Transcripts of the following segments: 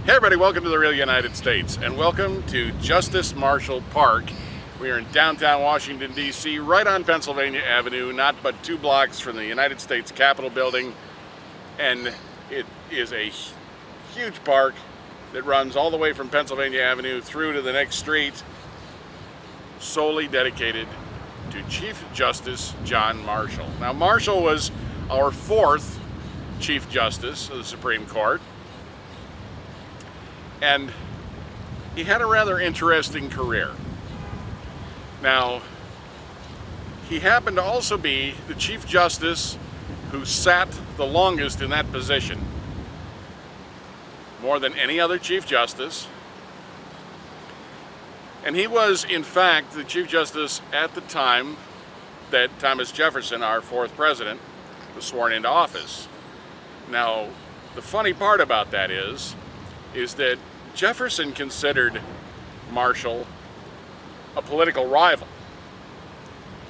Hey everybody, welcome to the Real United States and welcome to Justice Marshall Park. We are in downtown Washington, D.C., right on Pennsylvania Avenue, not but 2 blocks from the United States Capitol building. And it is a huge park that runs all the way from Pennsylvania Avenue through to the next street, solely dedicated to Chief Justice John Marshall. Now, Marshall was our 4th Chief Justice of the Supreme Court. And he had a rather interesting career. Now, he happened to also be the Chief Justice who sat the longest in that position, more than any other Chief Justice. And he was, in fact, the Chief Justice at the time that Thomas Jefferson, our 4th president, was sworn into office. Now, the funny part about that is that Jefferson considered Marshall a political rival,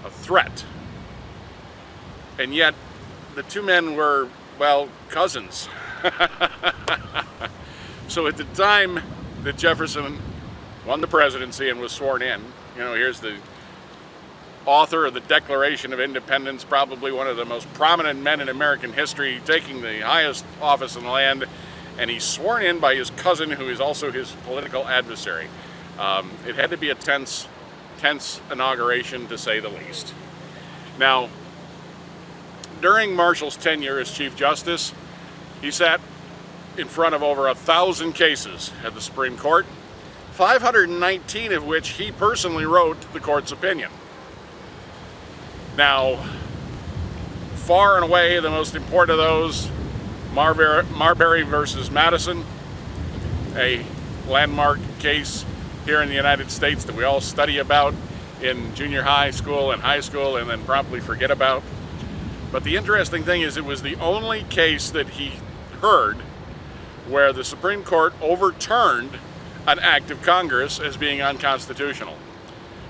a threat. And yet, the two men were, well, cousins. So at the time that Jefferson won the presidency and was sworn in, here's the author of the Declaration of Independence, probably one of the most prominent men in American history, taking the highest office in the land, and he's sworn in by his cousin, who is also his political adversary. It had to be a tense inauguration, to say the least. Now, during Marshall's tenure as Chief Justice, he sat in front of over 1,000 cases at the Supreme Court, 519 of which he personally wrote the court's opinion. Now, far and away the most important of those, Marbury versus Madison, a landmark case here in the United States that we all study about in junior high school and high school and then promptly forget about. But the interesting thing is it was the only case that he heard where the Supreme Court overturned an act of Congress as being unconstitutional.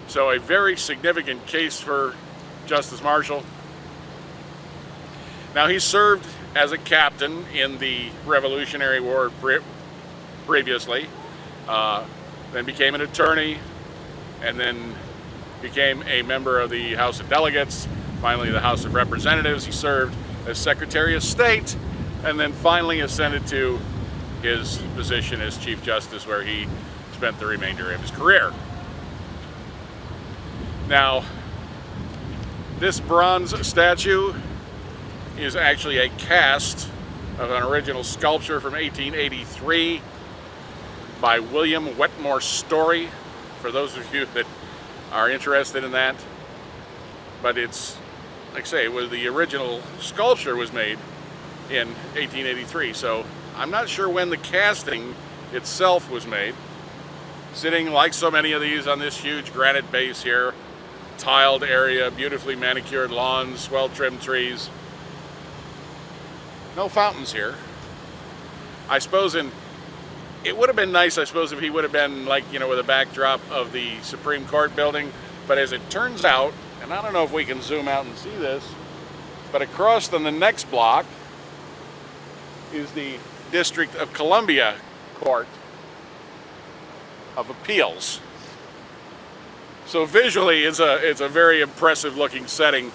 So a very significant case for Justice Marshall. Now, he served as a captain in the Revolutionary War previously, then became an attorney, and then became a member of the House of Delegates, finally the House of Representatives. He served as Secretary of State, and then finally ascended to his position as Chief Justice, where he spent the remainder of his career. Now, this bronze statue is actually a cast of an original sculpture from 1883 by William Wetmore Story, for those of you that are interested in that. But it's, like I say, the original sculpture was made in 1883, so I'm not sure when the casting itself was made. Sitting, like so many of these, on this huge granite base here, tiled area, beautifully manicured lawns, well-trimmed trees. No fountains here. I suppose it would have been nice, if he would have been with a backdrop of the Supreme Court building, but as it turns out, and I don't know if we can zoom out and see this, but across on the next block is the District of Columbia Court of Appeals. So visually, it's a very impressive looking setting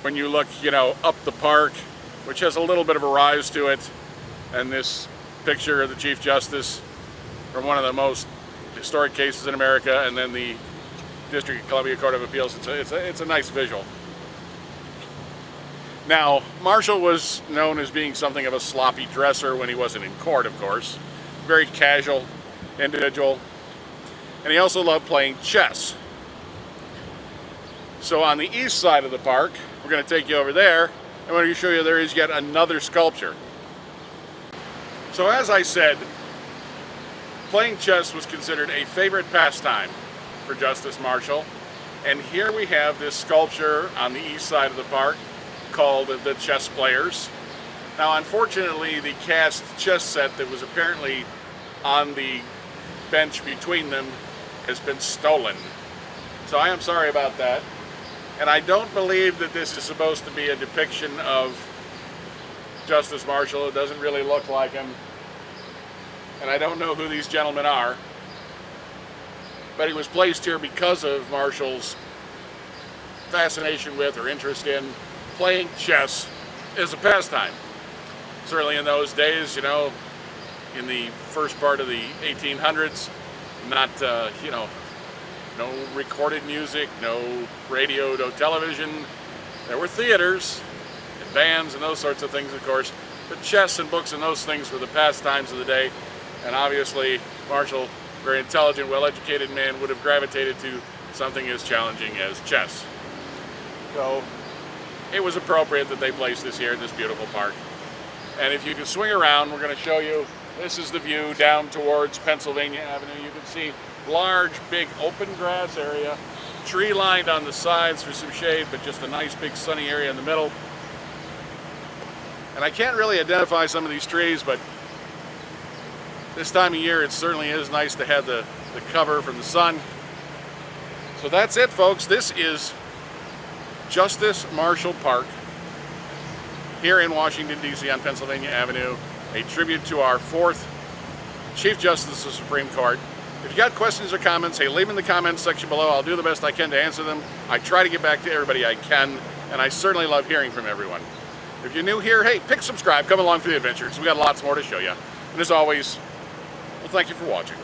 when you look, up the park, which has a little bit of a rise to it, and this picture of the Chief Justice from one of the most historic cases in America, and then the District of Columbia Court of Appeals. It's a nice visual. Now, Marshall was known as being something of a sloppy dresser when he wasn't in court, of course. Very casual individual. And he also loved playing chess. So on the east side of the park, we're going to take you over there, and we're going to show you there is yet another sculpture. So as I said, playing chess was considered a favorite pastime for Justice Marshall. And here we have this sculpture on the east side of the park called the Chess Players. Now, unfortunately, the cast chess set that was apparently on the bench between them has been stolen. So I am sorry about that. And I don't believe that this is supposed to be a depiction of Justice Marshall. It doesn't really look like him. and I don't know who these gentlemen are, but he was placed here because of Marshall's fascination with or interest in playing chess as a pastime. Certainly in those days, you know, in the first part of the 1800s, not, you know, no recorded music, no radio, no television. There were theaters and bands and those sorts of things, of course, but chess and books and those things were the pastimes of the day. And obviously, Marshall, very intelligent, well-educated man, would have gravitated to something as challenging as chess. So it was appropriate that they placed this here in this beautiful park. And if you can swing around, we're going to show you, this is the view down towards Pennsylvania Avenue. You can see large, big, open grass area, tree-lined on the sides for some shade, but just a nice, big, sunny area in the middle. And I can't really identify some of these trees, but this time of year, it certainly is nice to have the cover from the sun. So that's it, folks. This is Justice Marshall Park here in Washington, D.C. on Pennsylvania Avenue, a tribute to our 4th Chief Justice of the Supreme Court. If you got questions or comments, hey, leave them in the comments section below. I'll do the best I can to answer them. I try to get back to everybody I can, and I certainly love hearing from everyone. If you're new here, hey, pick subscribe, come along for the adventures. We got lots more to show you. And as always, well, thank you for watching.